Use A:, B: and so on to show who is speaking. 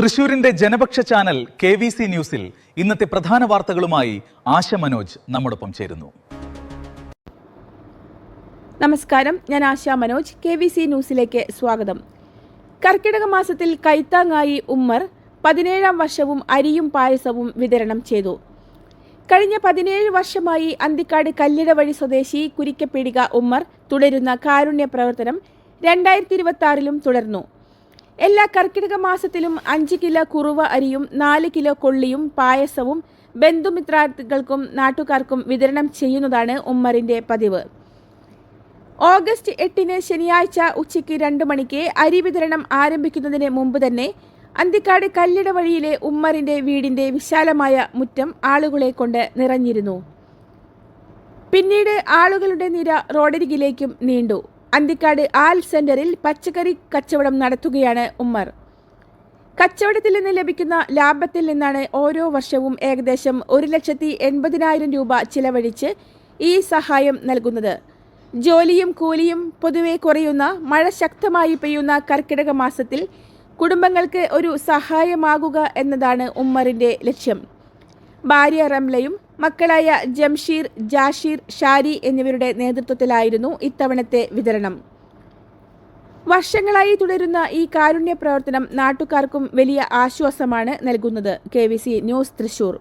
A: തൃശൂരിന്റെ ജനപക്ഷ channel KVC ന്യൂസിൽ ഇന്നത്തെ പ്രധാന വാർത്തകളുമായി ആശ മനോജ് നമ്മോടൊപ്പം ചേരുന്നു.
B: നമസ്കാരം, ഞാൻ ആശ മനോജ്. KVC ന്യൂസിലേക്ക് സ്വാഗതം. കർക്കിടക മാസത്തിൽ കൈത്താങ്ങായി ഉമ്മർ 17ാം വർഷവും അരിയും പായസവും വിതരണം ചെയ്തു. കഴിഞ്ഞ 17 വർഷമായി അന്തിക്കാട് കല്ലിടവഴി സ്വദേശി കുരിക്കപ്പീടിക ഉമ്മർ തുടരുന്ന കാരുണ്യ പ്രവർത്തനം 2026ലും തുടർന്നു. എല്ലാ കർക്കിടക മാസത്തിലും 5 കിലോ കുറുവ അരിയും 4 കിലോ കൊള്ളിയും പായസവും ബന്ധുമിത്രാദികൾക്കും നാട്ടുകാർക്കും വിതരണം ചെയ്യുന്നതാണ് ഉമ്മറിന്റെ പതിവ്. ഓഗസ്റ്റ് 8 ശനിയാഴ്ച ഉച്ചയ്ക്ക് 2 മണിക്ക് അരി വിതരണം ആരംഭിക്കുന്നതിന് മുമ്പ് തന്നെ അന്തിക്കാട് കല്ലിടവഴിയിലെ ഉമ്മറിന്റെ വീടിന്റെ വിശാലമായ മുറ്റം ആളുകളെ കൊണ്ട് നിറഞ്ഞിരുന്നു. പിന്നീട് ആളുകളുടെ നിര റോഡരികിലേക്കും നീണ്ടു. അന്തിക്കാട് ആൽ സെന്ററിൽ പച്ചക്കറി കച്ചവടം നടത്തുകയാണ് ഉമ്മർ. കച്ചവടത്തിൽ നിന്ന് ലഭിക്കുന്ന ലാഭത്തിൽ നിന്നാണ് ഓരോ വർഷവും ഏകദേശം 1,80,000 രൂപ ചിലവഴിച്ച് ഈ സഹായം നൽകുന്നത്. ജോലിയും കൂലിയും പൊതുവെ കുറയുന്ന, മഴ ശക്തമായി പെയ്യുന്ന കർക്കിടക മാസത്തിൽ കുടുംബങ്ങൾക്ക് ഒരു സഹായമാകുക എന്നതാണ് ഉമ്മറിന്റെ ലക്ഷ്യം. ഭാര്യ റംലയും മക്കളായ ജംഷീർ, ജാഷീർ, ഷാരി എന്നിവരുടെ നേതൃത്വത്തിലായിരുന്നു ഇത്തവണത്തെ വിതരണം. വർഷങ്ങളായി തുടരുന്ന ഈ കാരുണ്യ പ്രവർത്തനം നാട്ടുകാർക്കും വലിയ ആശ്വാസമാണ് നൽകുന്നത്. KVC news, Thrissur.